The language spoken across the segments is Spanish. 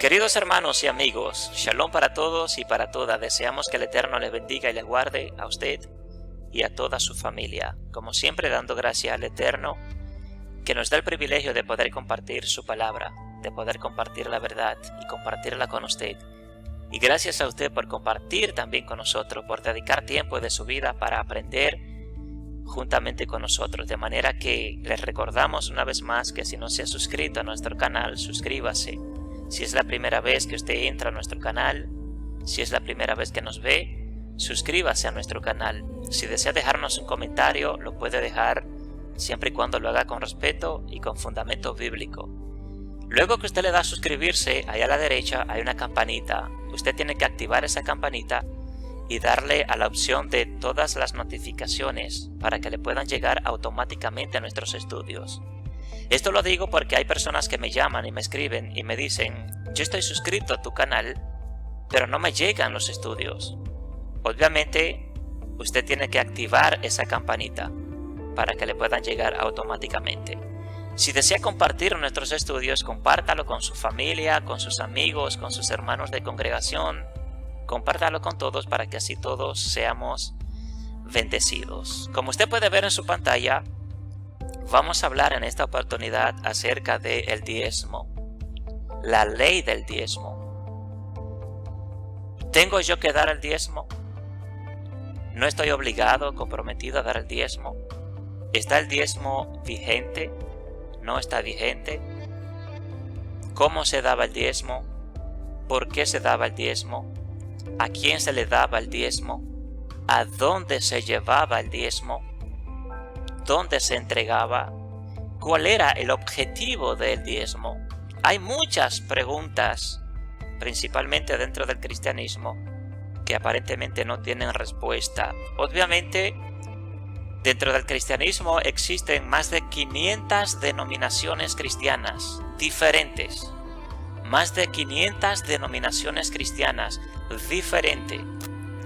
Queridos hermanos y amigos, Shalom para todos y para todas. Deseamos que el Eterno les bendiga y les guarde a usted y a toda su familia. Como siempre, dando gracias al Eterno, que nos da el privilegio de poder compartir su palabra, de poder compartir la verdad y compartirla con usted. Y gracias a usted por compartir también con nosotros, por dedicar tiempo de su vida para aprender juntamente con nosotros. De manera que les recordamos una vez más que si no se ha suscrito a nuestro canal, suscríbase. Si es la primera vez que usted entra a nuestro canal, si es la primera vez que nos ve, suscríbase a nuestro canal. Si desea dejarnos un comentario, lo puede dejar siempre y cuando lo haga con respeto y con fundamento bíblico. Luego que usted le da a suscribirse, allá a la derecha hay una campanita. Usted tiene que activar esa campanita y darle a la opción de todas las notificaciones para que le puedan llegar automáticamente a nuestros estudios. Esto lo digo porque hay personas que me llaman y me escriben y me dicen: yo estoy suscrito a tu canal, pero no me llegan los estudios. Obviamente, usted tiene que activar esa campanita para que le puedan llegar automáticamente. Si desea compartir nuestros estudios, compártalo con su familia, con sus amigos, con sus hermanos de congregación. Compártalo con todos para que así todos seamos bendecidos. Como usted puede ver en su pantalla, vamos a hablar en esta oportunidad acerca del diezmo, la ley del diezmo. ¿Tengo yo que dar el diezmo? ¿No estoy obligado, comprometido a dar el diezmo? ¿Está el diezmo vigente? ¿No está vigente? ¿Cómo se daba el diezmo? ¿Por qué se daba el diezmo? ¿A quién se le daba el diezmo? ¿A dónde se llevaba el diezmo? ¿Dónde se entregaba? ¿Cuál era el objetivo del diezmo? Hay muchas preguntas, principalmente dentro del cristianismo, que aparentemente no tienen respuesta. Obviamente, dentro del cristianismo existen más de 500 denominaciones cristianas diferentes. Más de 500 denominaciones cristianas diferentes.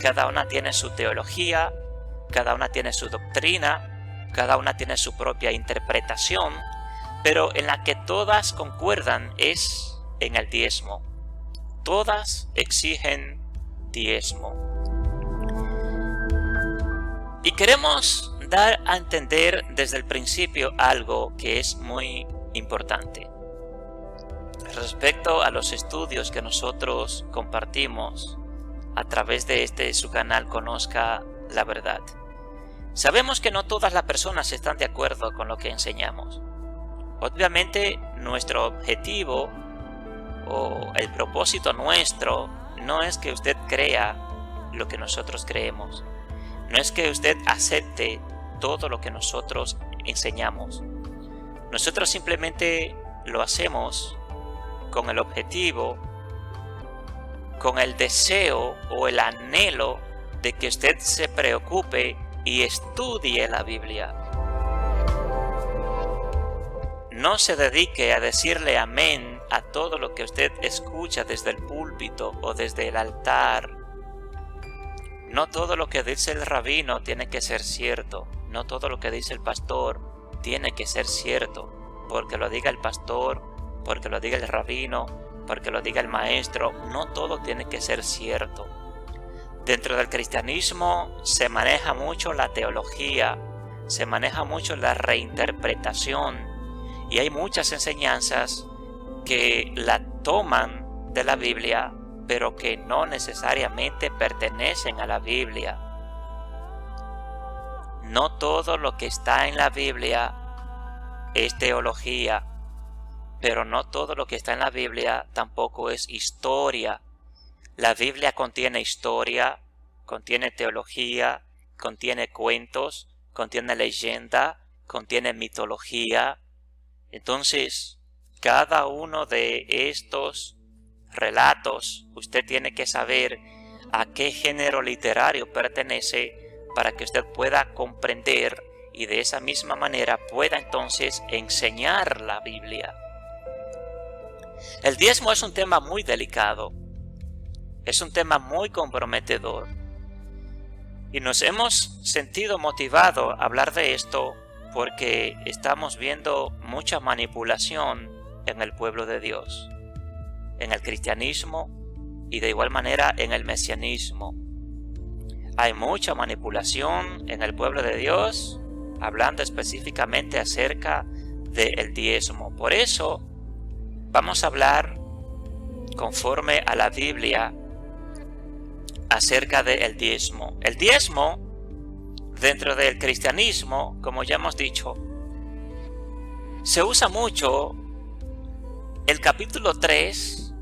Cada una tiene su teología, cada una tiene su doctrina, cada una tiene su propia interpretación, pero en la que todas concuerdan es en el diezmo. Todas exigen diezmo. Y queremos dar a entender desde el principio algo que es muy importante. Respecto a los estudios que nosotros compartimos a través de su canal Conozca la Verdad. Sabemos que no todas las personas están de acuerdo con lo que enseñamos. Obviamente, nuestro objetivo o el propósito nuestro no es que usted crea lo que nosotros creemos. No es que usted acepte todo lo que nosotros enseñamos. Nosotros simplemente lo hacemos con el objetivo, con el deseo o el anhelo de que usted se preocupe y estudie la Biblia. No se dedique a decirle amén a todo lo que usted escucha desde el púlpito o desde el altar. No todo lo que dice el rabino tiene que ser cierto. No todo lo que dice el pastor tiene que ser cierto. Porque lo diga el pastor, porque lo diga el rabino, porque lo diga el maestro, no todo tiene que ser cierto. Dentro del cristianismo se maneja mucho la teología, se maneja mucho la reinterpretación y hay muchas enseñanzas que la toman de la Biblia, pero que no necesariamente pertenecen a la Biblia. No todo lo que está en la Biblia es teología, pero no todo lo que está en la Biblia tampoco es historia. La Biblia contiene historia, contiene teología, contiene cuentos, contiene leyenda, contiene mitología. Entonces, cada uno de estos relatos, usted tiene que saber a qué género literario pertenece para que usted pueda comprender y de esa misma manera pueda entonces enseñar la Biblia. El diezmo es un tema muy delicado. Es un tema muy comprometedor y nos hemos sentido motivados a hablar de esto porque estamos viendo mucha manipulación en el pueblo de Dios. en el cristianismo y de igual manera en el mesianismo. Hay mucha manipulación en el pueblo de Dios, hablando específicamente acerca del diezmo. Por eso vamos a hablar conforme a la Biblia acerca del diezmo. El diezmo, dentro del cristianismo, como ya hemos dicho, se usa mucho el capítulo 3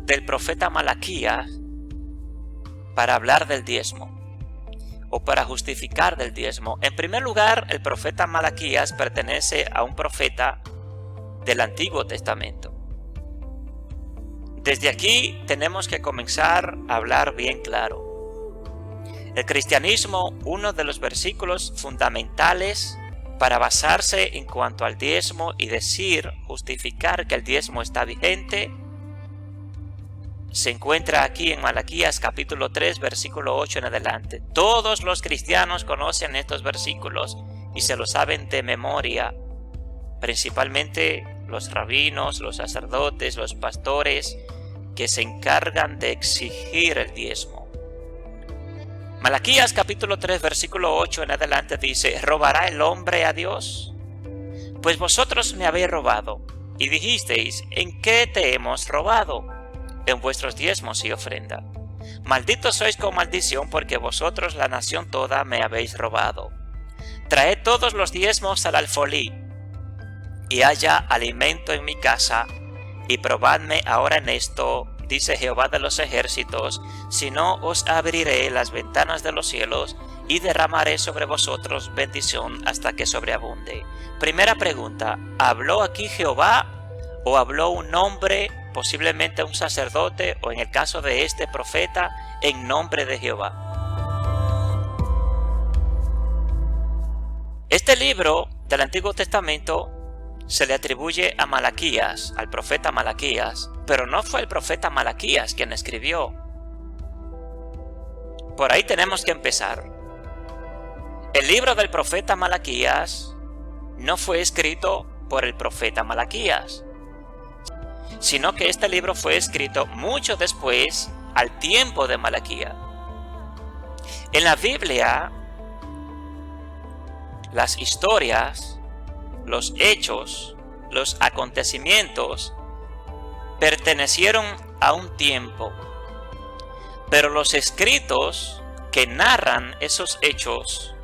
del profeta Malaquías para hablar del diezmo o para justificar del diezmo. En primer lugar, el profeta Malaquías pertenece a un profeta del Antiguo Testamento. Desde aquí tenemos que comenzar a hablar bien claro. El cristianismo, uno de los versículos fundamentales para basarse en cuanto al diezmo y justificar que el diezmo está vigente, se encuentra aquí en Malaquías capítulo 3, versículo 8 en adelante. Todos los cristianos conocen estos versículos y se los saben de memoria, principalmente los rabinos, los sacerdotes, los pastores que se encargan de exigir el diezmo. Malaquías capítulo 3 versículo 8 en adelante dice: ¿robará el hombre a Dios? Pues vosotros me habéis robado, y dijisteis: ¿en qué te hemos robado? En vuestros diezmos y ofrenda. Malditos sois con maldición, porque vosotros, la nación toda, me habéis robado. Traed todos los diezmos al alfolí, y haya alimento en mi casa, y probadme ahora en esto, dice Jehová de los ejércitos, si no os abriré las ventanas de los cielos y derramaré sobre vosotros bendición hasta que sobreabunde. Primera pregunta: ¿habló aquí Jehová o habló un hombre, posiblemente un sacerdote, o en el caso de este profeta, en nombre de Jehová? Este libro del Antiguo Testamento se le atribuye a Malaquías, al profeta Malaquías, pero no fue el profeta Malaquías quien escribió. Por ahí tenemos que empezar. El libro del profeta Malaquías no fue escrito por el profeta Malaquías, sino que este libro fue escrito mucho después, al tiempo de Malaquías. En la Biblia, las historias, los hechos, los acontecimientos pertenecieron a un tiempo, pero los escritos que narran esos hechos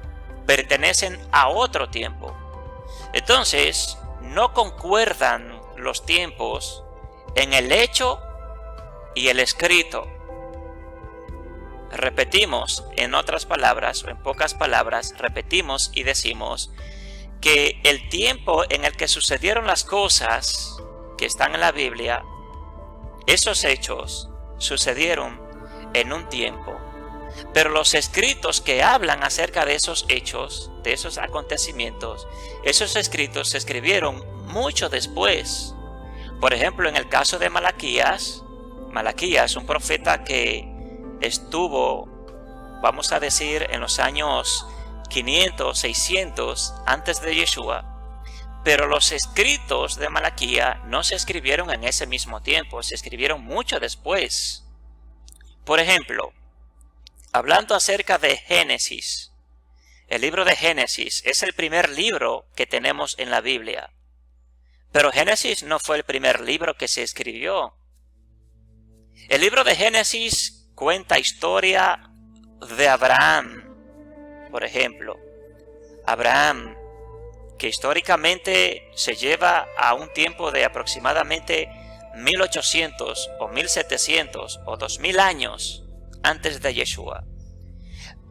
pertenecen a otro tiempo. Entonces, no concuerdan los tiempos en el hecho y el escrito. Repetimos, en otras palabras, o en pocas palabras, repetimos y decimos que el tiempo en el que sucedieron las cosas que están en la Biblia, esos hechos sucedieron en un tiempo, pero los escritos que hablan acerca de esos hechos, de esos acontecimientos, esos escritos se escribieron mucho después. Por ejemplo, en el caso de Malaquías, un profeta que estuvo, vamos a decir, en los años 500, 600 antes de Yeshua, pero los escritos de Malaquías no se escribieron en ese mismo tiempo, se escribieron mucho después. Por ejemplo, hablando acerca de Génesis, el libro de Génesis es el primer libro que tenemos en la Biblia, pero Génesis no fue el primer libro que se escribió. El libro de Génesis cuenta historia de Abraham. Por ejemplo, Abraham, que históricamente se lleva a un tiempo de aproximadamente 1800 o 1700 o 2000 años antes de Yeshua.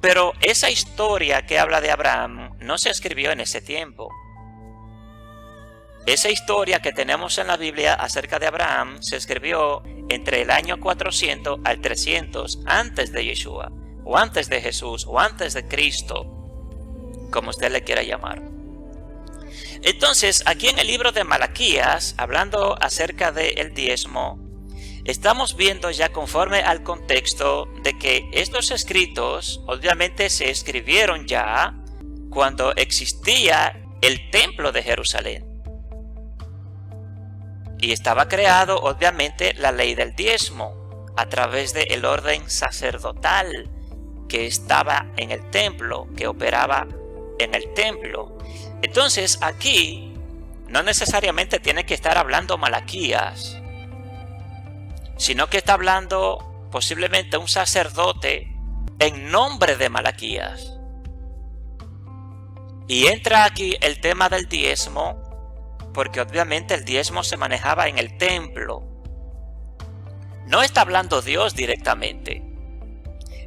Pero esa historia que habla de Abraham no se escribió en ese tiempo. Esa historia que tenemos en la Biblia acerca de Abraham se escribió entre el año 400 al 300 antes de Yeshua, o antes de Jesús, o antes de Cristo, como usted le quiera llamar. Entonces, aquí en el libro de Malaquías, hablando acerca del diezmo, estamos viendo ya conforme al contexto de que estos escritos obviamente se escribieron ya cuando existía el templo de Jerusalén. Y estaba creado obviamente la ley del diezmo a través del orden sacerdotal que estaba en el templo, que operaba en el templo. Entonces aquí no necesariamente tiene que estar hablando Malaquías, sino que está hablando posiblemente un sacerdote en nombre de Malaquías. Y entra aquí el tema del diezmo, porque obviamente el diezmo se manejaba en el templo. No está hablando Dios directamente.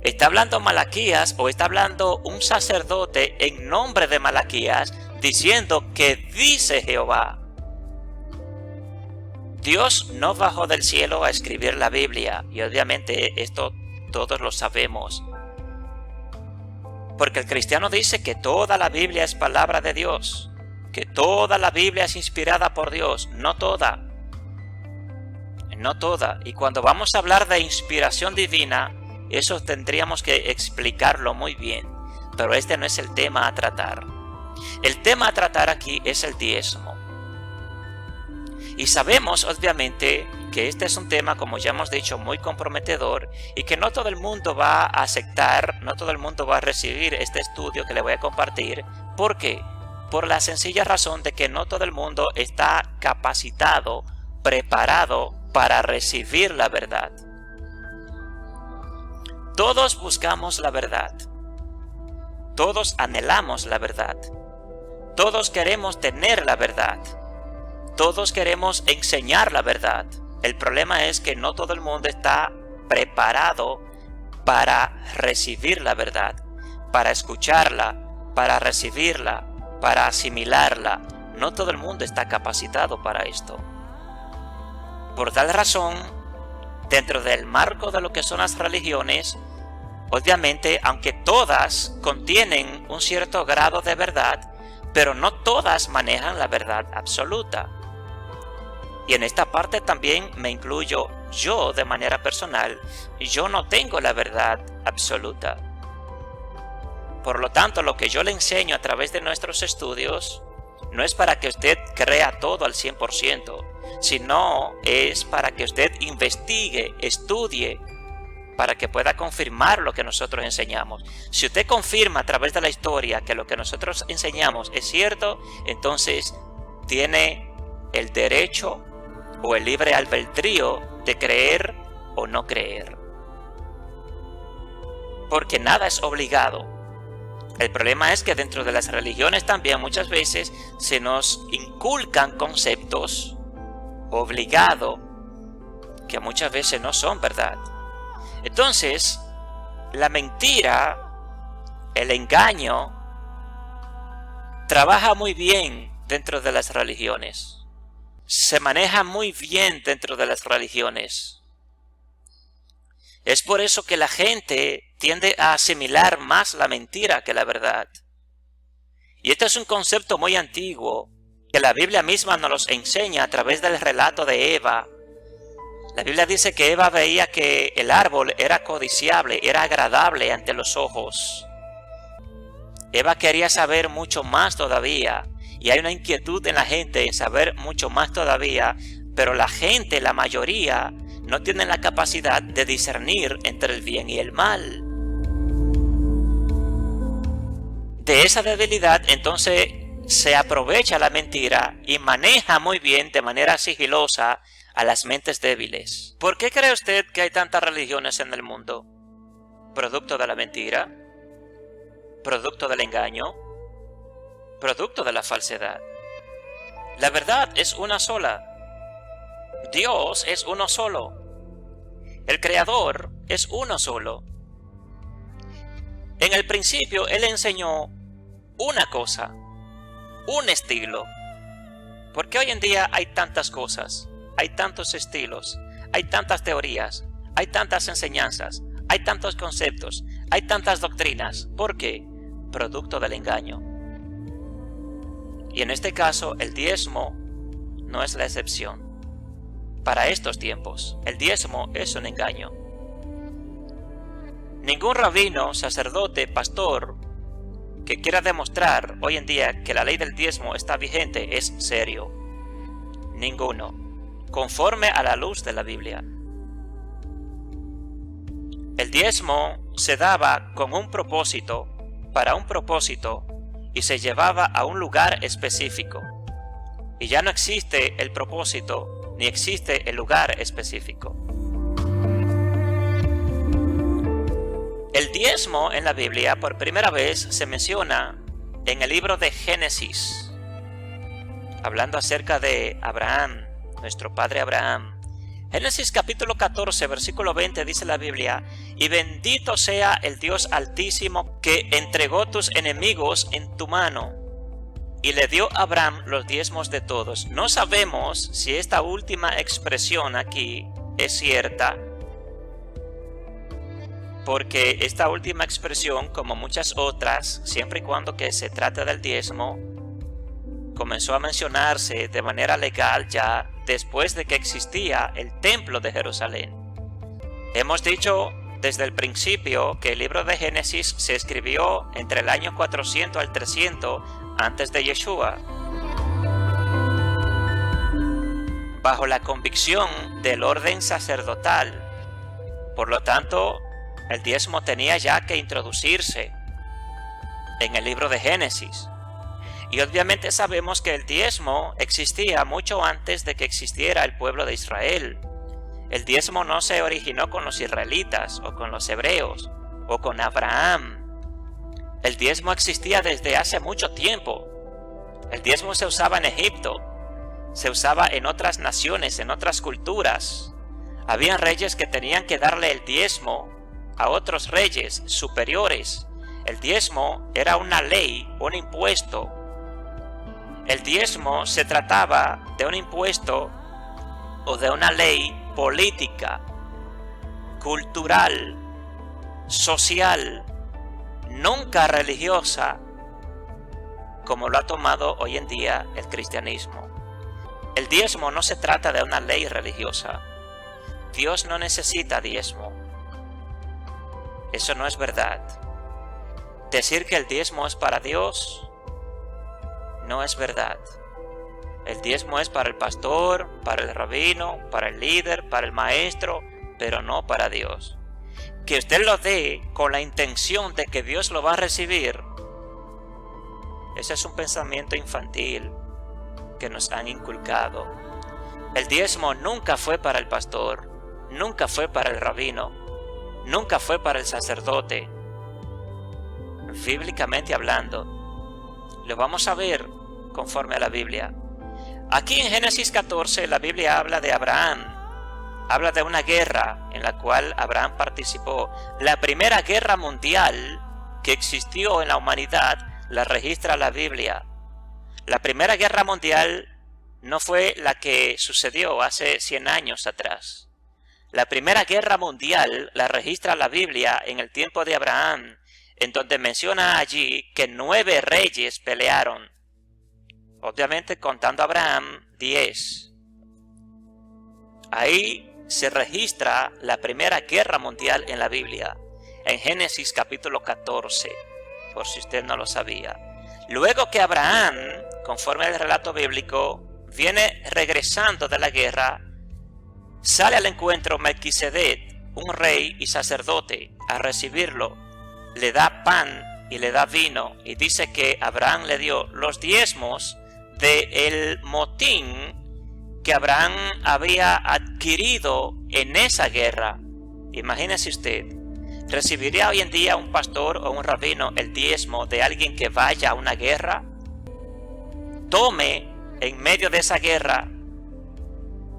Está hablando Malaquías, o está hablando un sacerdote en nombre de Malaquías, diciendo que dice Jehová. Dios no bajó del cielo a escribir la Biblia, y obviamente esto todos lo sabemos. Porque el cristiano dice que toda la Biblia es palabra de Dios, que toda la Biblia es inspirada por Dios, no toda. No toda. Y cuando vamos a hablar de inspiración divina, eso tendríamos que explicarlo muy bien. Pero este no es el tema a tratar. El tema a tratar aquí es el diezmo. Y sabemos obviamente que este es un tema, como ya hemos dicho, muy comprometedor, y que no todo el mundo va a aceptar, no todo el mundo va a recibir este estudio que le voy a compartir. ¿Por qué? Por la sencilla razón de que no todo el mundo está capacitado, preparado para recibir la verdad. Todos buscamos la verdad. Todos anhelamos la verdad. Todos queremos tener la verdad. Todos queremos enseñar la verdad. El problema es que no todo el mundo está preparado para recibir la verdad, para escucharla, para recibirla, para asimilarla. No todo el mundo está capacitado para esto. Por tal razón, dentro del marco de lo que son las religiones, obviamente, aunque todas contienen un cierto grado de verdad, pero no todas manejan la verdad absoluta. Y en esta parte también me incluyo yo de manera personal. Yo no tengo la verdad absoluta. Por lo tanto, lo que yo le enseño a través de nuestros estudios no es para que usted crea todo al 100%, sino es para que usted investigue, estudie, para que pueda confirmar lo que nosotros enseñamos. Si usted confirma a través de la historia que lo que nosotros enseñamos es cierto, entonces tiene el derecho o el libre albedrío de creer o no creer. Porque nada es obligado. El problema es que dentro de las religiones también muchas veces se nos inculcan conceptos obligados que muchas veces no son verdad. Entonces, la mentira, el engaño, trabaja muy bien dentro de las religiones. Se maneja muy bien dentro de las religiones. Es por eso que la gente tiende a asimilar más la mentira que la verdad. Y este es un concepto muy antiguo que la Biblia misma nos los enseña a través del relato de Eva. La Biblia dice que Eva veía que el árbol era codiciable, era agradable ante los ojos. Eva quería saber mucho más todavía. Y hay una inquietud en la gente en saber mucho más todavía, pero la gente, la mayoría, no tienen la capacidad de discernir entre el bien y el mal. De esa debilidad, entonces, se aprovecha la mentira y maneja muy bien, de manera sigilosa, a las mentes débiles. ¿Por qué cree usted que hay tantas religiones en el mundo? ¿Producto de la mentira? ¿Producto del engaño? ¿Producto de la falsedad? La verdad es una sola. Dios es uno solo. El Creador es uno solo. En el principio Él enseñó una cosa, un estilo. Porque hoy en día hay tantas cosas, hay tantos estilos, hay tantas teorías, hay tantas enseñanzas, hay tantos conceptos, hay tantas doctrinas. ¿Por qué? Producto del engaño. Y en este caso, el diezmo no es la excepción. Para estos tiempos, el diezmo es un engaño. Ningún rabino, sacerdote, pastor que quiera demostrar hoy en día que la ley del diezmo está vigente es serio. Ninguno. conforme a la luz de la Biblia. El diezmo se daba con un propósito, para un propósito, y se llevaba a un lugar específico. Y ya no existe el propósito, ni existe el lugar específico. El diezmo en la Biblia por primera vez se menciona en el libro de Génesis, hablando acerca de Abraham, nuestro padre Abraham. Génesis capítulo 14, versículo 20 dice la Biblia: y bendito sea el Dios Altísimo que entregó tus enemigos en tu mano. Y le dio a Abraham los diezmos de todos. No sabemos si esta última expresión aquí es cierta, porque esta última expresión, como muchas otras, siempre y cuando que se trate del diezmo, comenzó a mencionarse de manera legal ya después de que existía el templo de Jerusalén. Hemos dicho desde el principio que el libro de Génesis se escribió entre el año 400 al 300 antes de Yeshua, bajo la convicción del orden sacerdotal. Por lo tanto, el diezmo tenía ya que introducirse en el libro de Génesis. Y obviamente sabemos que el diezmo existía mucho antes de que existiera el pueblo de Israel. El diezmo no se originó con los israelitas o con los hebreos o con Abraham. El diezmo existía desde hace mucho tiempo. El diezmo se usaba en Egipto, se usaba en otras naciones, en otras culturas. Habían reyes que tenían que darle el diezmo a otros reyes superiores. El diezmo era una ley, un impuesto. El diezmo se trataba de un impuesto o de una ley política, cultural, social, nunca religiosa, como lo ha tomado hoy en día el cristianismo. El diezmo no se trata de una ley religiosa. Dios no necesita diezmo. Eso no es verdad. Decir que el diezmo es para Dios no es verdad. El diezmo es para el pastor, para el rabino, para el líder, para el maestro, pero no para Dios. Que usted lo dé con la intención de que Dios lo va a recibir, ese es un pensamiento infantil que nos han inculcado. El diezmo nunca fue para el pastor, nunca fue para el rabino, nunca fue para el sacerdote. Bíblicamente hablando, lo vamos a ver conforme a la Biblia. Aquí en Génesis 14 la Biblia habla de Abraham, habla de una guerra en la cual Abraham participó. La primera guerra mundial que existió en la humanidad la registra la Biblia. La primera guerra mundial no fue la que sucedió hace 100 años atrás. La primera guerra mundial la registra la Biblia en el tiempo de Abraham, en donde menciona allí que 9 reyes pelearon. Obviamente contando a Abraham, 10. Ahí se registra la primera guerra mundial en la Biblia, en Génesis capítulo 14, por si usted no lo sabía. Luego que Abraham, conforme al relato bíblico, viene regresando de la guerra, sale al encuentro Melquisedec, un rey y sacerdote, a recibirlo. Le da pan y le da vino, y dice que Abraham le dio los diezmos del motín que Abraham había adquirido en esa guerra. Imagínese usted, ¿recibiría hoy en día un pastor o un rabino el diezmo de alguien que vaya a una guerra? Tome en medio de esa guerra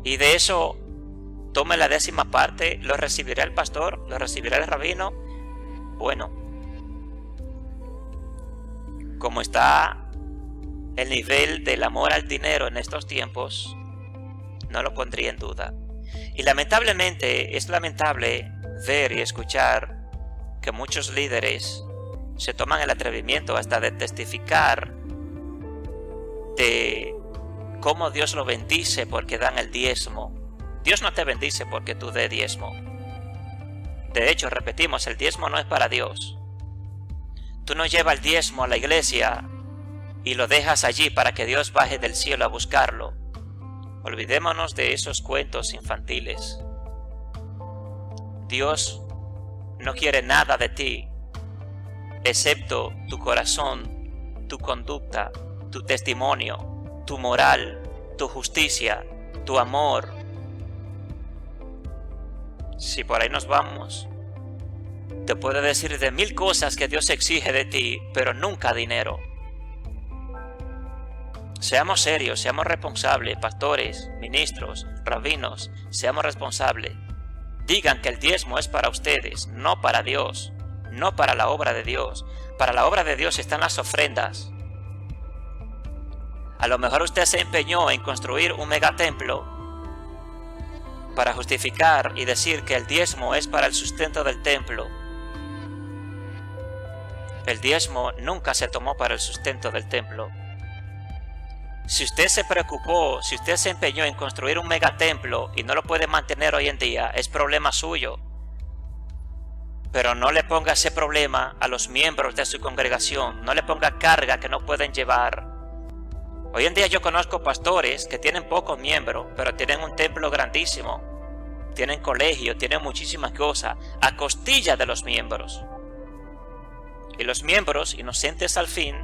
y de eso tome la 10ª parte, ¿lo recibirá el pastor? ¿Lo recibirá el rabino? Bueno, como está el nivel del amor al dinero en estos tiempos, no lo pondría en duda. Y lamentablemente es lamentable ver y escuchar que muchos líderes se toman el atrevimiento hasta de testificar de cómo Dios lo bendice porque dan el diezmo. Dios no te bendice porque tú des diezmo. De hecho, repetimos, el diezmo no es para Dios. Tú no llevas el diezmo a la iglesia y lo dejas allí para que Dios baje del cielo a buscarlo. Olvidémonos de esos cuentos infantiles. Dios no quiere nada de ti, excepto tu corazón, tu conducta, tu testimonio, tu moral, tu justicia, tu amor. Si por ahí nos vamos, te puedo decir de 1000 cosas que Dios exige de ti, pero nunca dinero. Seamos serios, seamos responsables, pastores, ministros, rabinos, seamos responsables. Digan que el diezmo es para ustedes, no para Dios, no para la obra de Dios. Para la obra de Dios están las ofrendas. A lo mejor usted se empeñó en construir un megatemplo para justificar y decir que el diezmo es para el sustento del templo. El diezmo nunca se tomó para el sustento del templo. Si usted se preocupó, si usted se empeñó en construir un megatemplo y no lo puede mantener hoy en día, es problema suyo. Pero no le ponga ese problema a los miembros de su congregación, no le ponga carga que no pueden llevar. Hoy en día yo conozco pastores que tienen pocos miembros, pero tienen un templo grandísimo, tienen colegio, tienen muchísimas cosas, a costilla de los miembros. Y los miembros, inocentes al fin,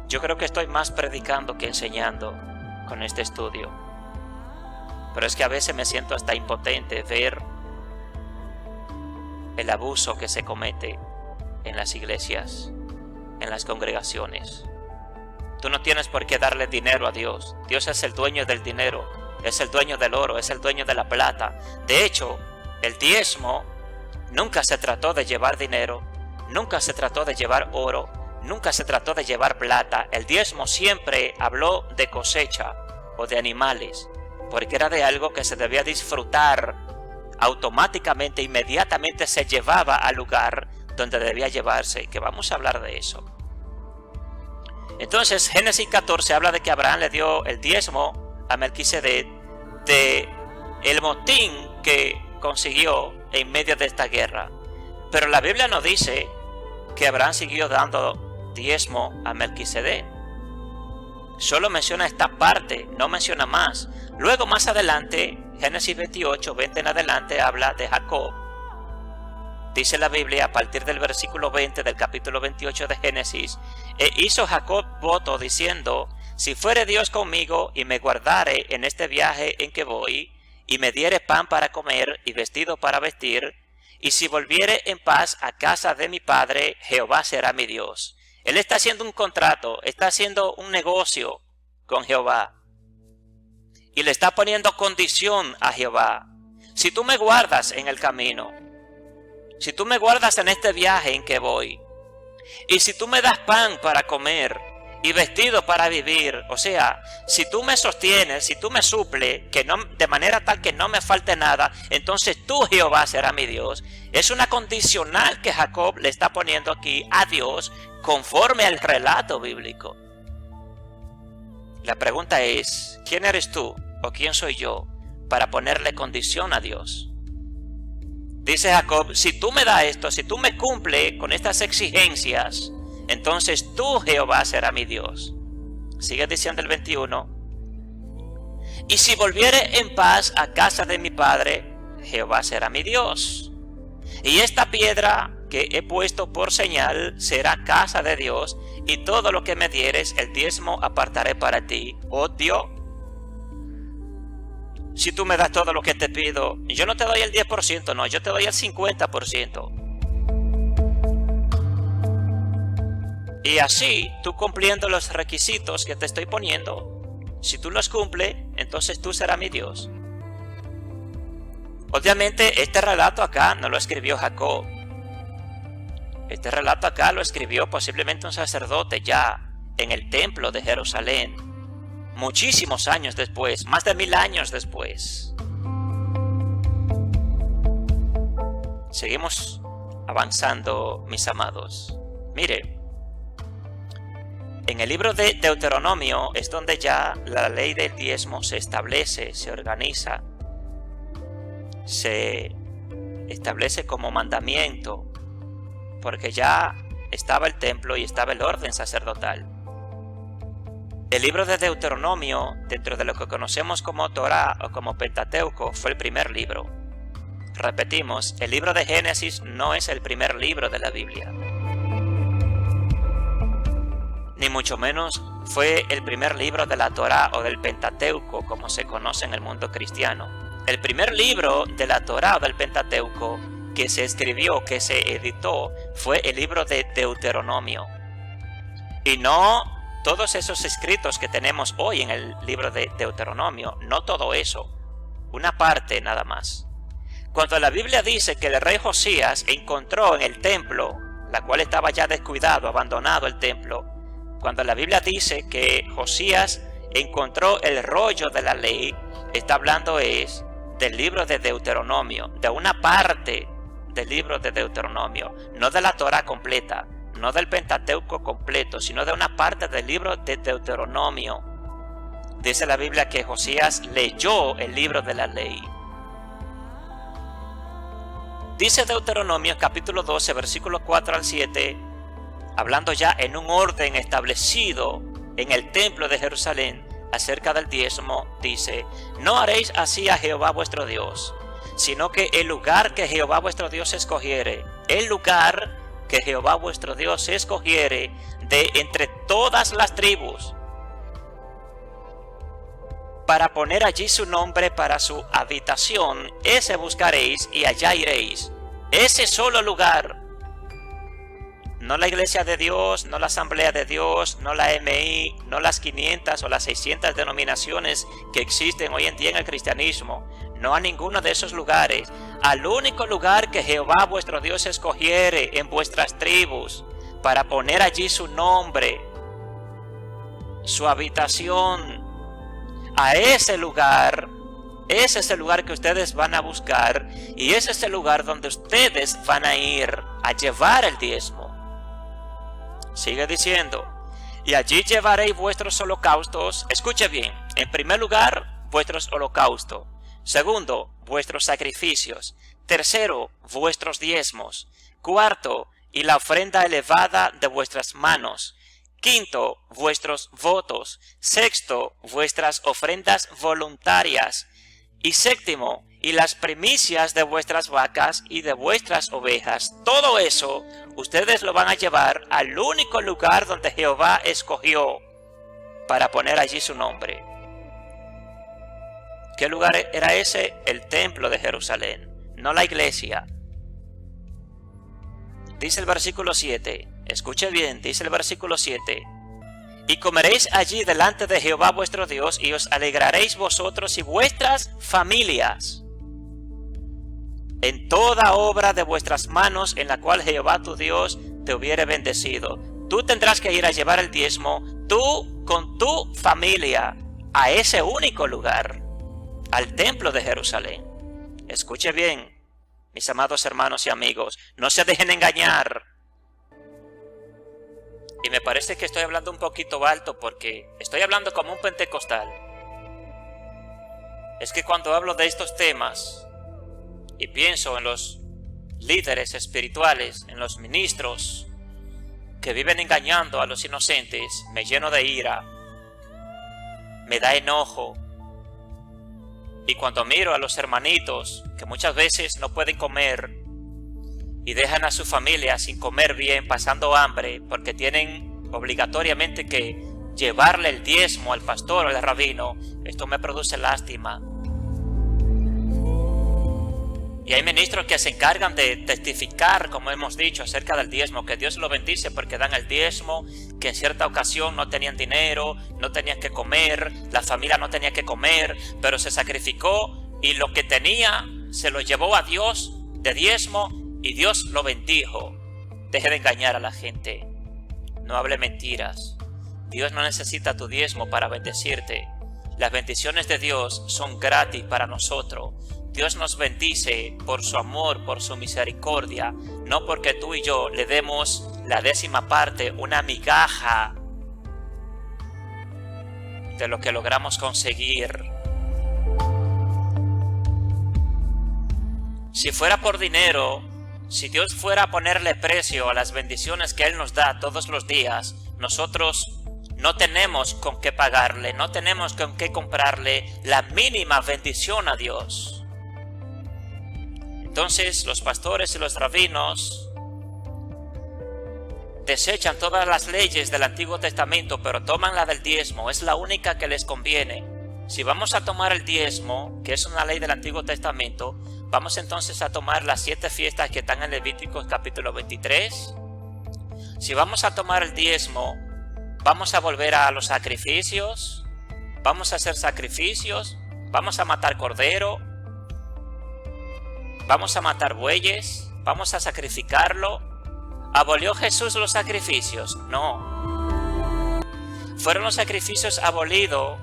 yo creo que estoy más predicando que enseñando con este estudio. Pero es que a veces me siento hasta impotente ver el abuso que se comete en las iglesias, en las congregaciones. Tú no tienes por qué darle dinero a Dios. Dios es el dueño del dinero, es el dueño del oro, es el dueño de la plata. De hecho, el diezmo nunca se trató de llevar dinero, nunca se trató de llevar oro, nunca se trató de llevar plata. El diezmo siempre habló de cosecha o de animales, porque era de algo que se debía disfrutar automáticamente, inmediatamente se llevaba al lugar donde debía llevarse, que vamos a hablar de eso. Entonces, Génesis 14 habla de que Abraham le dio el diezmo a Melquisedec de el motín que consiguió en medio de esta guerra. Pero la Biblia no dice que Abraham siguió dando diezmo a Melquisedec. Solo menciona esta parte, no menciona más. Luego más adelante, Génesis 28, 20 en adelante, habla de Jacob. Dice la Biblia a partir del versículo 20 del capítulo 28 de Génesis: e hizo Jacob voto diciendo: si fuere Dios conmigo y me guardare en este viaje en que voy, y me diere pan para comer y vestido para vestir, y si volviere en paz a casa de mi padre, Jehová será mi Dios. Él está haciendo un contrato, está haciendo un negocio con Jehová. Y le está poniendo condición a Jehová. Si tú me guardas en el camino, si tú me guardas en este viaje en que voy, y si tú me das pan para comer y vestido para vivir, o sea, si tú me sostienes, si tú me suples, que no, de manera tal que no me falte nada, entonces tú, Jehová, será mi Dios. Es una condicional que Jacob le está poniendo aquí a Dios conforme al relato bíblico. La pregunta es, ¿quién eres tú o quién soy yo para ponerle condición a Dios? Dice Jacob: si tú me das esto, si tú me cumples con estas exigencias, entonces tú, Jehová, será mi Dios. Sigue diciendo el 21. Y si volviere en paz a casa de mi padre, Jehová será mi Dios. Y esta piedra que he puesto por señal será casa de Dios, y todo lo que me dieres, el diezmo apartaré para ti, oh Dios. Si tú me das todo lo que te pido, yo no te doy el 10%, no, yo te doy el 50%. Y así, tú cumpliendo los requisitos que te estoy poniendo, si tú los cumples, entonces tú serás mi Dios. Obviamente, este relato acá no lo escribió Jacob. Este relato acá lo escribió posiblemente un sacerdote ya en el templo de Jerusalén, muchísimos años después, más de 1000 años después. Seguimos avanzando, mis amados. Mire, en el libro de Deuteronomio es donde ya la ley del diezmo se establece, se organiza, se establece como mandamiento, porque ya estaba el templo y estaba el orden sacerdotal. El libro de Deuteronomio, dentro de lo que conocemos como Torá o como Pentateuco, fue el primer libro. Repetimos, el libro de Génesis no es el primer libro de la Biblia. Ni mucho menos fue el primer libro de la Torá o del Pentateuco, como se conoce en el mundo cristiano. El primer libro de la Torá o del Pentateuco que se escribió, que se editó, fue el libro de Deuteronomio. Y no todos esos escritos que tenemos hoy en el libro de Deuteronomio, no todo eso, una parte nada más. Cuando la Biblia dice que el rey Josías encontró en el templo, la cual estaba ya descuidado, abandonado el templo, cuando la Biblia dice que Josías encontró el rollo de la ley, está hablando del libro de Deuteronomio, de una parte del libro de Deuteronomio, no de la Torá completa, no del Pentateuco completo, sino de una parte del libro de Deuteronomio. Dice la Biblia que Josías leyó el libro de la ley. Dice Deuteronomio capítulo 12, versículos 4 al 7, hablando ya en un orden establecido en el templo de Jerusalén acerca del diezmo, dice: no haréis así a Jehová vuestro Dios, sino que el lugar que Jehová vuestro Dios escogiere, el lugar que Jehová vuestro Dios escogiere de entre todas las tribus, para poner allí su nombre para su habitación, ese buscaréis y allá iréis. Ese solo lugar. No la iglesia de Dios, no la asamblea de Dios, no la MI, no las 500 o las 600 denominaciones que existen hoy en día en el cristianismo. No a ninguno de esos lugares. Al único lugar que Jehová vuestro Dios escogiere en vuestras tribus, para poner allí su nombre, su habitación. A ese lugar, ese es el lugar que ustedes van a buscar, y ese es el lugar donde ustedes van a ir a llevar el diezmo. Sigue diciendo: y allí llevaréis vuestros holocaustos. Escuche bien, en primer lugar, vuestros holocaustos. Segundo, vuestros sacrificios. Tercero, vuestros diezmos. Cuarto, y la ofrenda elevada de vuestras manos. Quinto, vuestros votos. Sexto, vuestras ofrendas voluntarias. Y séptimo, y las primicias de vuestras vacas y de vuestras ovejas. Todo eso ustedes lo van a llevar al único lugar donde Jehová escogió para poner allí su nombre. ¿Qué lugar era ese? El templo de Jerusalén, no la iglesia. Dice el versículo 7, escuche bien, dice el versículo 7: y comeréis allí delante de Jehová vuestro Dios, y os alegraréis vosotros y vuestras familias en toda obra de vuestras manos en la cual Jehová tu Dios te hubiere bendecido. Tú tendrás que ir a llevar el diezmo, tú con tu familia, a ese único lugar, al templo de Jerusalén. Escuche bien, mis amados hermanos y amigos, no se dejen engañar. Y me parece que estoy hablando un poquito alto porque estoy hablando como un pentecostal. Es que cuando hablo de estos temas y pienso en los líderes espirituales, en los ministros que viven engañando a los inocentes, me lleno de ira, me da enojo. Y cuando miro a los hermanitos que muchas veces no pueden comer y dejan a su familia sin comer bien, pasando hambre, porque tienen obligatoriamente que llevarle el diezmo al pastor o al rabino, esto me produce lástima. Y hay ministros que se encargan de testificar, como hemos dicho, acerca del diezmo, que Dios lo bendice porque dan el diezmo, que en cierta ocasión no tenían dinero, no tenían que comer, la familia no tenía que comer, pero se sacrificó y lo que tenía se lo llevó a Dios de diezmo y Dios lo bendijo. Deje de engañar a la gente. No hable mentiras. Dios no necesita tu diezmo para bendecirte. Las bendiciones de Dios son gratis para nosotros. Dios nos bendice por su amor, por su misericordia, no porque tú y yo le demos la 10ª parte, una migaja de lo que logramos conseguir. Si fuera por dinero, si Dios fuera a ponerle precio a las bendiciones que Él nos da todos los días, nosotros no tenemos con qué pagarle, no tenemos con qué comprarle la mínima bendición a Dios. Entonces los pastores y los rabinos desechan todas las leyes del Antiguo Testamento, pero toman la del diezmo, es la única que les conviene. Si vamos a tomar el diezmo, que es una ley del Antiguo Testamento, vamos entonces a tomar las 7 fiestas que están en Levíticos capítulo 23. Si vamos a tomar el diezmo, vamos a volver a los sacrificios, vamos a hacer sacrificios, vamos a matar cordero, vamos a matar bueyes, vamos a sacrificarlo. ¿Abolió Jesús los sacrificios? No. ¿Fueron los sacrificios abolidos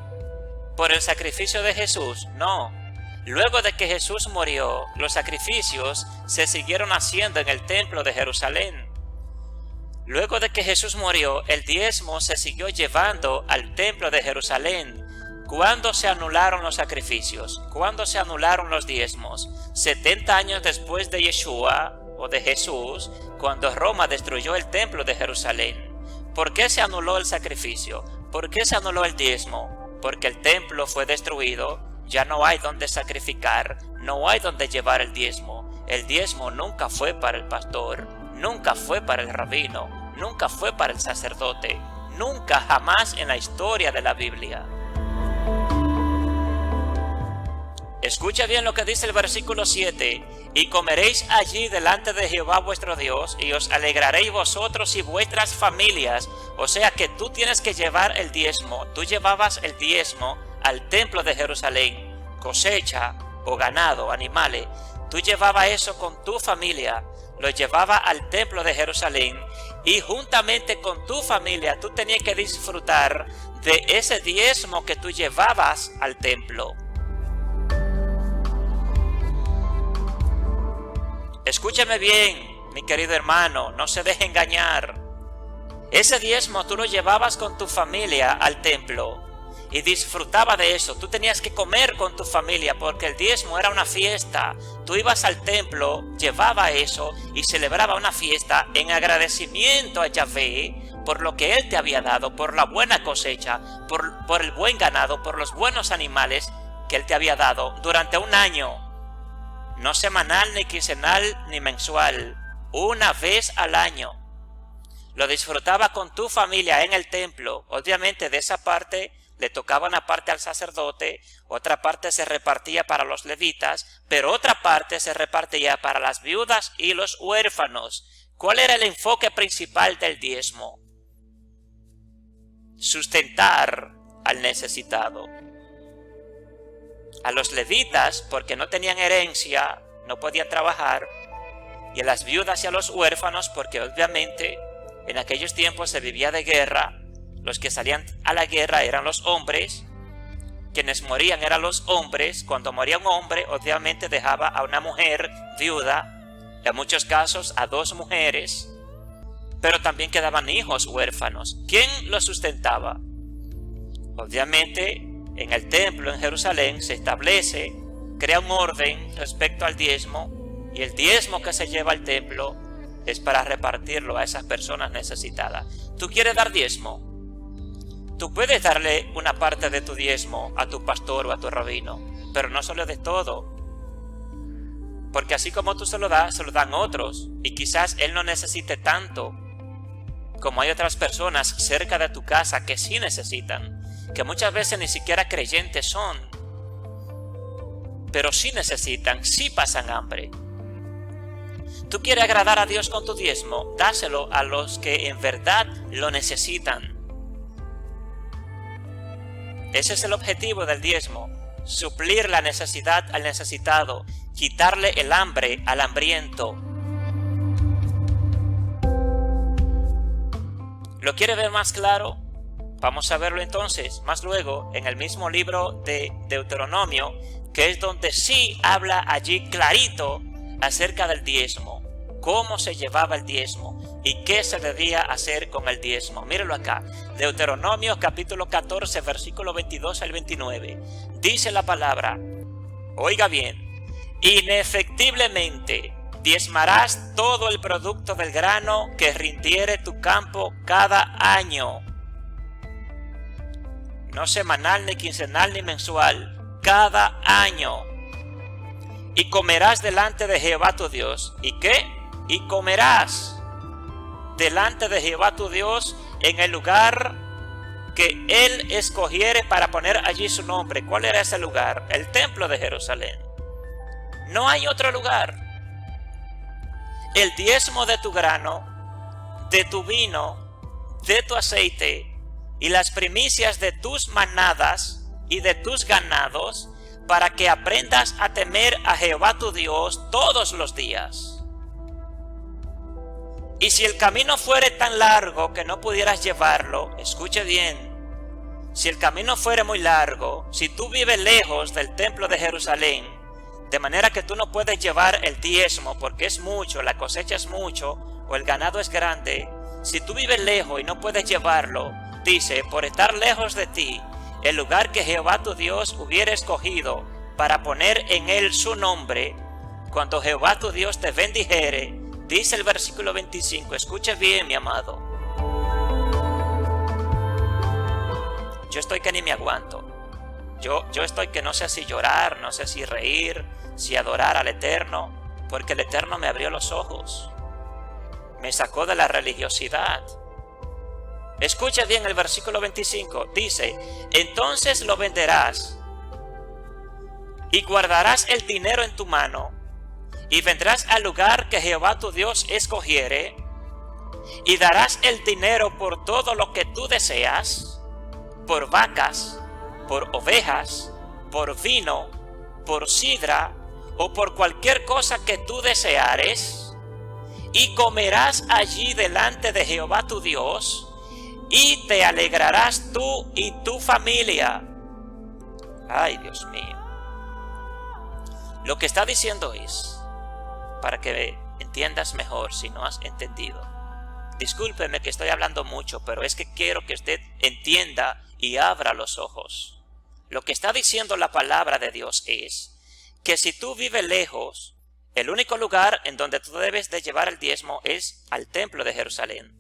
por el sacrificio de Jesús? No. Luego de que Jesús murió, los sacrificios se siguieron haciendo en el templo de Jerusalén. Luego de que Jesús murió, el diezmo se siguió llevando al templo de Jerusalén. ¿Cuándo se anularon los sacrificios? ¿Cuándo se anularon los diezmos? 70 años después de Yeshua o de Jesús, cuando Roma destruyó el templo de Jerusalén. ¿Por qué se anuló el sacrificio? ¿Por qué se anuló el diezmo? Porque el templo fue destruido, ya no hay donde sacrificar, no hay donde llevar el diezmo. El diezmo nunca fue para el pastor, nunca fue para el rabino, nunca fue para el sacerdote, nunca, jamás en la historia de la Biblia. Escucha bien lo que dice el versículo 7. Y comeréis allí delante de Jehová vuestro Dios, y os alegraréis vosotros y vuestras familias. O sea que tú tienes que llevar el diezmo. Tú llevabas el diezmo al templo de Jerusalén, cosecha o ganado, animales. Tú llevabas eso con tu familia, lo llevabas al templo de Jerusalén, y juntamente con tu familia tú tenías que disfrutar de ese diezmo que tú llevabas al templo. Escúchame bien, mi querido hermano, no se deje engañar. Ese diezmo tú lo llevabas con tu familia al templo y disfrutaba de eso. Tú tenías que comer con tu familia porque el diezmo era una fiesta. Tú ibas al templo, llevaba eso y celebraba una fiesta en agradecimiento a Yahvé por lo que Él te había dado, por la buena cosecha, por el buen ganado, por los buenos animales que Él te había dado durante un año. No semanal, ni quincenal, ni mensual, una vez al año. Lo disfrutaba con tu familia en el templo. Obviamente de esa parte le tocaba una parte al sacerdote, otra parte se repartía para los levitas, pero otra parte se repartía para las viudas y los huérfanos. ¿Cuál era el enfoque principal del diezmo? Sustentar al necesitado. A los levitas, porque no tenían herencia, no podían trabajar, y a las viudas y a los huérfanos, porque obviamente en aquellos tiempos se vivía de guerra. Los que salían a la guerra eran los hombres, quienes morían eran los hombres. Cuando moría un hombre, obviamente dejaba a una mujer viuda, en muchos casos a 2 mujeres, pero también quedaban hijos huérfanos. ¿Quién los sustentaba? Obviamente en el templo en Jerusalén se establece, crea un orden respecto al diezmo, y el diezmo que se lleva al templo es para repartirlo a esas personas necesitadas. ¿Tú quieres dar diezmo? Tú puedes darle una parte de tu diezmo a tu pastor o a tu rabino, pero no solo de todo, porque así como tú se lo das, se lo dan otros, y quizás él no necesite tanto, como hay otras personas cerca de tu casa que sí necesitan, que muchas veces ni siquiera creyentes son, pero sí necesitan, sí pasan hambre. Tú quieres agradar a Dios con tu diezmo, dáselo a los que en verdad lo necesitan. Ese es el objetivo del diezmo, suplir la necesidad al necesitado, quitarle el hambre al hambriento. ¿Lo quiere ver más claro? Vamos a verlo entonces más luego en el mismo libro de Deuteronomio, que es donde sí habla allí clarito acerca del diezmo, cómo se llevaba el diezmo y qué se debía hacer con el diezmo. Míralo acá, Deuteronomio capítulo 14, versículo 22 al 29. Dice la palabra, oiga bien, inefectiblemente diezmarás todo el producto del grano que rindiere tu campo cada año. no semanal, ni quincenal, ni mensual, cada año. Y comerás delante de Jehová tu Dios. ¿Y qué? Y comerás delante de Jehová tu Dios en el lugar que Él escogiere para poner allí su nombre. ¿Cuál era ese lugar? El templo de Jerusalén. No hay otro lugar. El diezmo de tu grano, de tu vino, de tu aceite y las primicias de tus manadas y de tus ganados, para que aprendas a temer a Jehová tu Dios todos los días. Y si el camino fuere tan largo que no pudieras llevarlo, escuche bien, si el camino fuere muy largo, si tú vives lejos del templo de Jerusalén, de manera que tú no puedes llevar el diezmo porque es mucho, la cosecha es mucho, o el ganado es grande, si tú vives lejos y no puedes llevarlo, dice, por estar lejos de ti, el lugar que Jehová tu Dios hubiera escogido para poner en él su nombre, cuando Jehová tu Dios te bendijere, dice el versículo 25, escuche bien mi amado. Yo estoy que ni me aguanto. Yo estoy que no sé si llorar, no sé si reír, si adorar al Eterno, porque el Eterno me abrió los ojos. Me sacó de la religiosidad. Escucha bien el versículo 25, dice, entonces lo venderás y guardarás el dinero en tu mano y vendrás al lugar que Jehová tu Dios escogiere y darás el dinero por todo lo que tú deseas, por vacas, por ovejas, por vino, por sidra o por cualquier cosa que tú deseares, y comerás allí delante de Jehová tu Dios, y te alegrarás tú y tu familia. Ay, Dios mío. Lo que está diciendo es, para que entiendas mejor si no has entendido. Discúlpeme que estoy hablando mucho, pero es que quiero que usted entienda y abra los ojos. Lo que está diciendo la palabra de Dios es que si tú vives lejos, el único lugar en donde tú debes de llevar el diezmo es al templo de Jerusalén.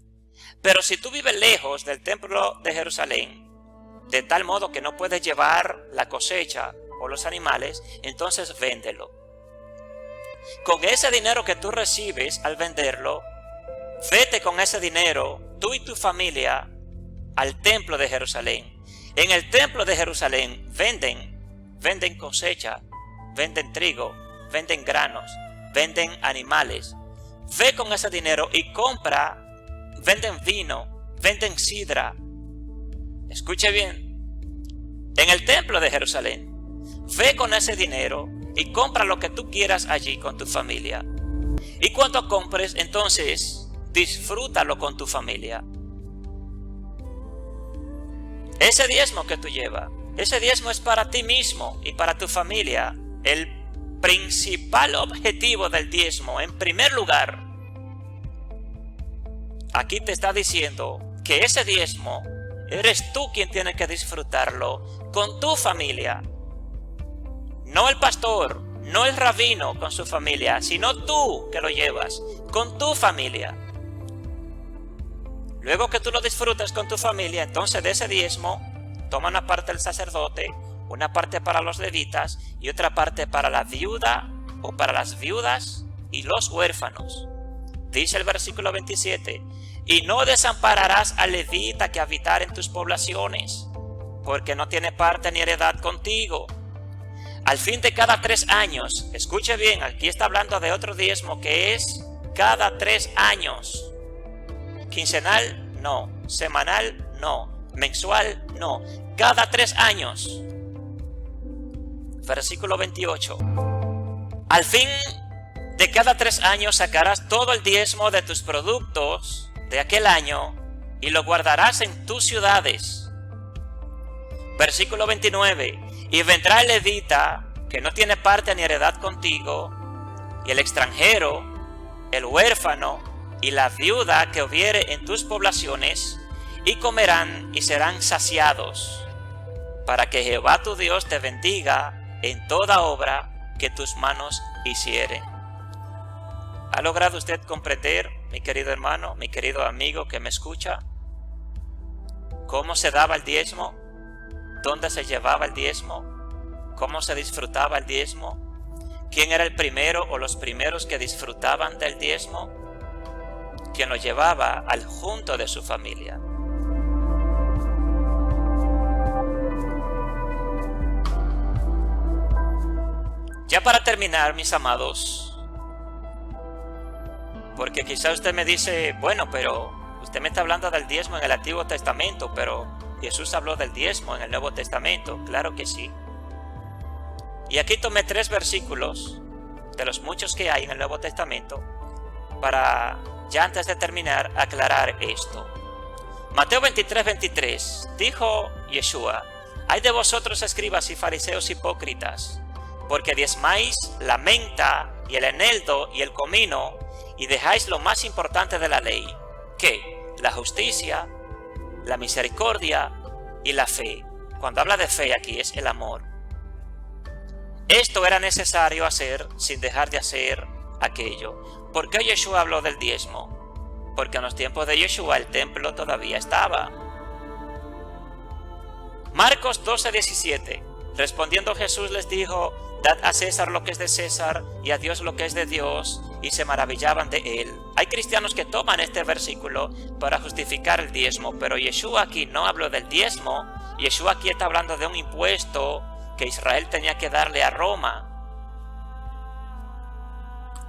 Pero si tú vives lejos del templo de Jerusalén, de tal modo que no puedes llevar la cosecha o los animales, entonces véndelo. Con ese dinero que tú recibes al venderlo, vete con ese dinero, tú y tu familia, al templo de Jerusalén. En el templo de Jerusalén venden cosecha, venden trigo, venden granos, venden animales. Ve con ese dinero y compra, venden vino, venden sidra. Escuche bien, en el templo de Jerusalén, ve con ese dinero y compra lo que tú quieras allí con tu familia. Y cuando compres, entonces, disfrútalo con tu familia. Ese diezmo que tú llevas, ese diezmo es para ti mismo y para tu familia. El principal objetivo del diezmo, en primer lugar, aquí te está diciendo que ese diezmo eres tú quien tiene que disfrutarlo con tu familia. No el pastor, no el rabino con su familia, sino tú que lo llevas con tu familia. Luego que tú lo disfrutas con tu familia, entonces de ese diezmo, toma una parte el sacerdote, una parte para los levitas y otra parte para la viuda o para las viudas y los huérfanos. Dice el versículo 27, y no desampararás al levita que habitar en tus poblaciones, porque no tiene parte ni heredad contigo. Al fin de cada 3 años, escuche bien, aquí está hablando de otro diezmo que es cada 3 años. Quincenal, no. Semanal, no. Mensual, no. Cada 3 años. Versículo 28. Al fin de cada 3 años sacarás todo el diezmo de tus productos de aquel año y lo guardarás en tus ciudades. Versículo 29. Y vendrá el levita que no tiene parte ni heredad contigo, y el extranjero, el huérfano y la viuda que hubiere en tus poblaciones, y comerán y serán saciados, para que Jehová tu Dios te bendiga en toda obra que tus manos hicieren. ¿Ha logrado usted comprender, mi querido hermano, mi querido amigo que me escucha, cómo se daba el diezmo? dónde se llevaba el diezmo, cómo se disfrutaba el diezmo, quién era el primero o los primeros que disfrutaban del diezmo, quien lo llevaba al junto de su familia. Ya para terminar, mis amados, porque quizá usted me dice, bueno, pero usted me está hablando del diezmo en el Antiguo Testamento, pero Jesús habló del diezmo en el Nuevo Testamento. Claro que sí. Y aquí tomé 3 versículos de los muchos que hay en el Nuevo Testamento para, ya antes de terminar, aclarar esto. Mateo 23:23, dijo Yeshua: «Ay de vosotros, escribas y fariseos hipócritas, porque diezmáis la menta y el eneldo y el comino, y dejáis lo más importante de la ley, que la justicia, la misericordia y la fe». Cuando habla de fe aquí es el amor. Esto era necesario hacer sin dejar de hacer aquello. ¿Por qué Yeshua habló del diezmo? Porque en los tiempos de Yeshua el templo todavía estaba. Marcos 12:17. Respondiendo Jesús les dijo: «Dad a César lo que es de César y a Dios lo que es de Dios», y se maravillaban de él. Hay cristianos que toman este versículo para justificar el diezmo, pero Yeshua aquí no habló del diezmo. Yeshua aquí está hablando de un impuesto que Israel tenía que darle a Roma.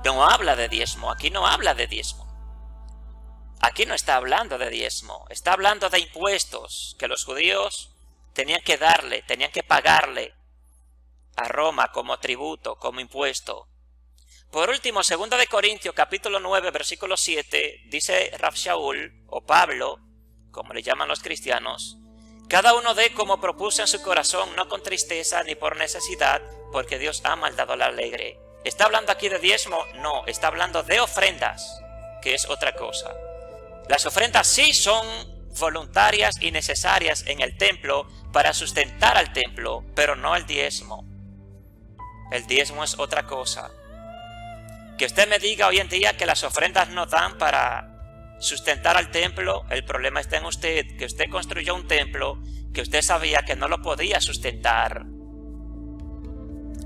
No habla de diezmo, aquí no habla de diezmo. Aquí no está hablando de diezmo, está hablando de impuestos que los judíos tenían que darle, tenían que pagarle a Roma como tributo, como impuesto. Por último, 2 de Corintios capítulo 9 versículo 7, dice Rav Shaul, o Pablo, como le llaman los cristianos: «Cada uno dé como propuso en su corazón, no con tristeza ni por necesidad, porque Dios ama al dador alegre». ¿Está hablando aquí de diezmo? No, está hablando de ofrendas, que es otra cosa. Las ofrendas sí son voluntarias y necesarias en el templo para sustentar al templo, pero no el diezmo. El diezmo es otra cosa. Que usted me diga hoy en día que las ofrendas no dan para sustentar al templo, el problema está en usted, que usted construyó un templo que usted sabía que no lo podía sustentar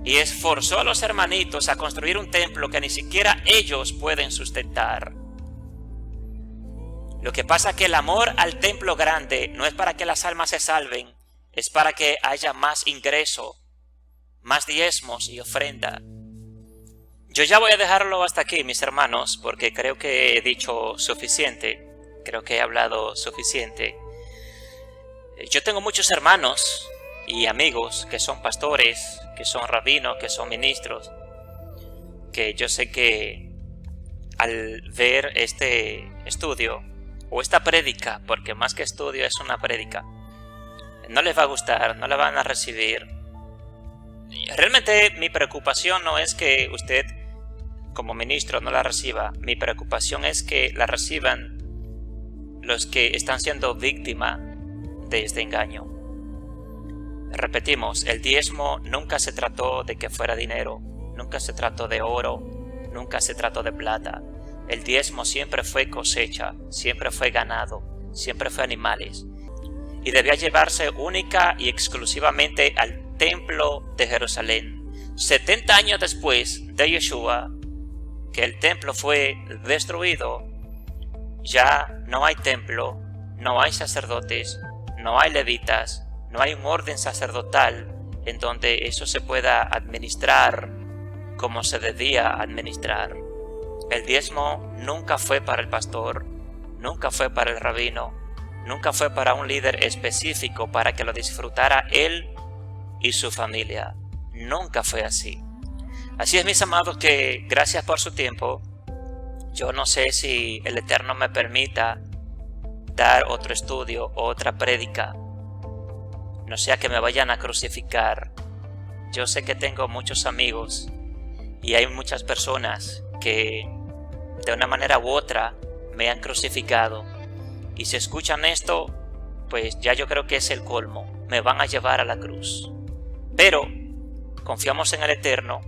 y esforzó a los hermanitos a construir un templo que ni siquiera ellos pueden sustentar. Lo que pasa es que el amor al templo grande no es para que las almas se salven, es para que haya más ingreso, más diezmos y ofrenda. Yo ya voy a dejarlo hasta aquí, mis hermanos, porque creo que he dicho suficiente, creo que he hablado suficiente. Yo tengo muchos hermanos y amigos que son pastores, que son rabinos, que son ministros, que yo sé que al ver este estudio o esta prédica, porque más que estudio es una prédica, no les va a gustar, no la van a recibir. Realmente mi preocupación no es que usted como ministro no la reciba, mi preocupación es que la reciban los que están siendo víctimas de este engaño. Repetimos, el diezmo nunca se trató de que fuera dinero, nunca se trató de oro, nunca se trató de plata. El diezmo siempre fue cosecha, siempre fue ganado, siempre fue animales, y debía llevarse única y exclusivamente al templo de Jerusalén. 70 años después de Yeshua, que el templo fue destruido, ya no hay templo, no hay sacerdotes, no hay levitas, no hay un orden sacerdotal en donde eso se pueda administrar como se debía administrar. El diezmo nunca fue para el pastor, nunca fue para el rabino, nunca fue para un líder específico para que lo disfrutara él y su familia. Nunca fue así. Así es, mis amados, que gracias por su tiempo. Yo no sé si el Eterno me permita dar otro estudio o otra prédica. No sea que me vayan a crucificar. Yo sé que tengo muchos amigos y hay muchas personas que de una manera u otra me han crucificado. Y si escuchan esto, pues ya yo creo que es el colmo. Me van a llevar a la cruz. Pero confiamos en el Eterno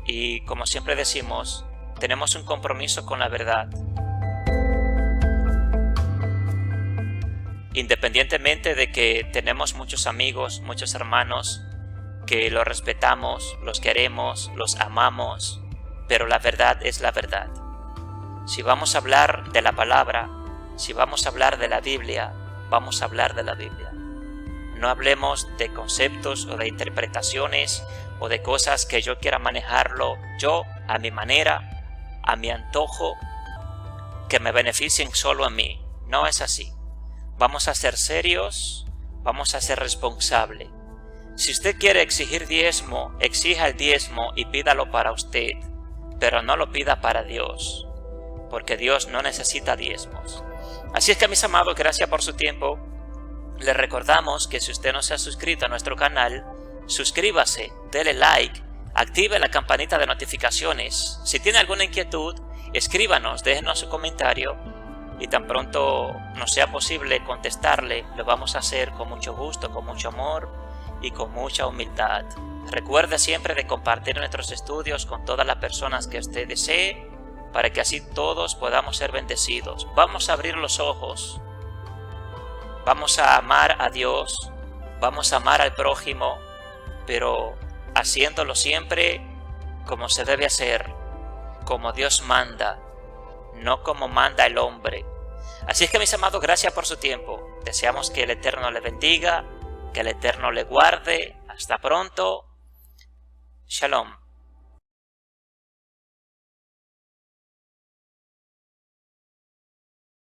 y, como siempre decimos, tenemos un compromiso con la verdad. independientemente de que tenemos muchos amigos, muchos hermanos, que los respetamos, los queremos, los amamos, pero la verdad es la verdad. Si vamos a hablar de la palabra, si vamos a hablar de la Biblia, vamos a hablar de la Biblia. No hablemos de conceptos o de interpretaciones o de cosas que yo quiera manejarlo yo a mi manera, a mi antojo, que me beneficien solo a mí. No es así. Vamos a ser serios, vamos a ser responsables. Si usted quiere exigir diezmo, exija el diezmo y pídalo para usted, pero no lo pida para Dios, porque Dios no necesita diezmos. Así es que, mis amados, gracias por su tiempo. Les recordamos que si usted no se ha suscrito a nuestro canal, suscríbase, dele like, active la campanita de notificaciones. Si tiene alguna inquietud, escríbanos, déjenos su comentario y tan pronto nos sea posible contestarle, lo vamos a hacer con mucho gusto, con mucho amor y con mucha humildad. Recuerde siempre de compartir nuestros estudios con todas las personas que usted desee, para que así todos podamos ser bendecidos. Vamos a abrir los ojos, vamos a amar a Dios, vamos a amar al prójimo, pero haciéndolo siempre como se debe hacer, como Dios manda, no como manda el hombre. Así es que, mis amados, gracias por su tiempo. Deseamos que el Eterno le bendiga, que el Eterno le guarde. Hasta pronto. Shalom.